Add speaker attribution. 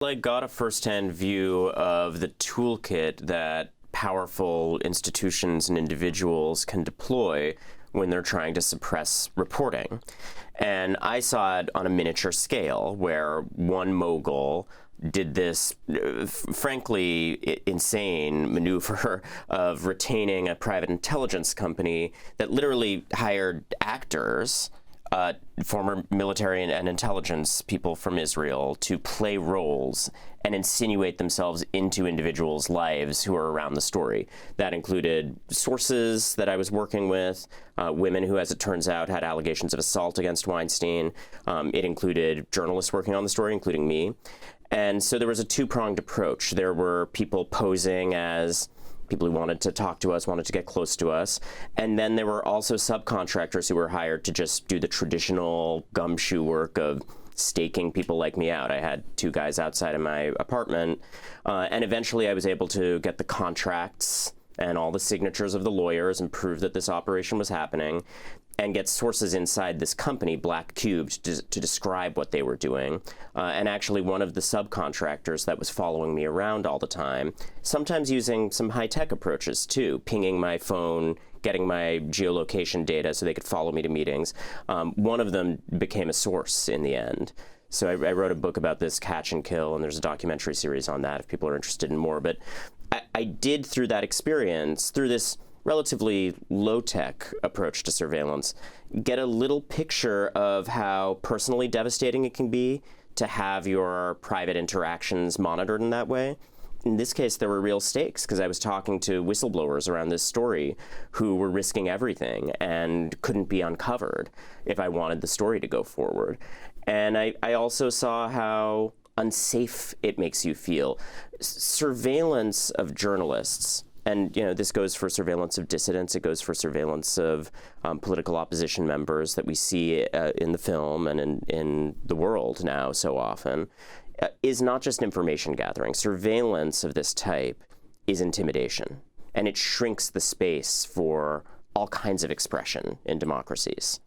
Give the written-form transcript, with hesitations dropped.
Speaker 1: I got a firsthand view of the toolkit that powerful institutions and individuals can deploy when they're trying to suppress reporting. And I saw it on a miniature scale where one mogul did this, frankly, insane maneuver of retaining a private intelligence company that literally hired actors, former military and intelligence people from Israel, to play roles and insinuate themselves into individuals' lives who are around the story. That included sources that I was working with, women who, as it turns out, had allegations of assault against Weinstein. It included journalists working on the story, including me. And so there was a two-pronged approach. There were people posing as people who wanted to talk to us, wanted to get close to us. And then there were also subcontractors who were hired to just do the traditional gumshoe work of staking people like me out. I had two guys outside of my apartment. And eventually I was able to get the contracts and all the signatures of the lawyers and prove that this operation was happening, and get sources inside this company, Black Cubed, to describe what they were doing. And actually one of the subcontractors that was following me around all the time, sometimes using some high-tech approaches too, pinging my phone, getting my geolocation data so they could follow me to meetings. One of them became a source in the end. So I wrote a book about this, Catch and Kill, and there's a documentary series on that if people are interested in more. But I did, through that experience, through this relatively low-tech approach to surveillance, get a little picture of how personally devastating it can be to have your private interactions monitored in that way. In this case, there were real stakes because I was talking to whistleblowers around this story who were risking everything and couldn't be uncovered if I wanted the story to go forward. And I also saw how unsafe it makes you feel. Surveillance of journalists, and this goes for surveillance of dissidents, it goes for surveillance of political opposition members that we see in the film and in the world now so often, is not just information gathering. Surveillance of this type is intimidation, and it shrinks the space for all kinds of expression in democracies.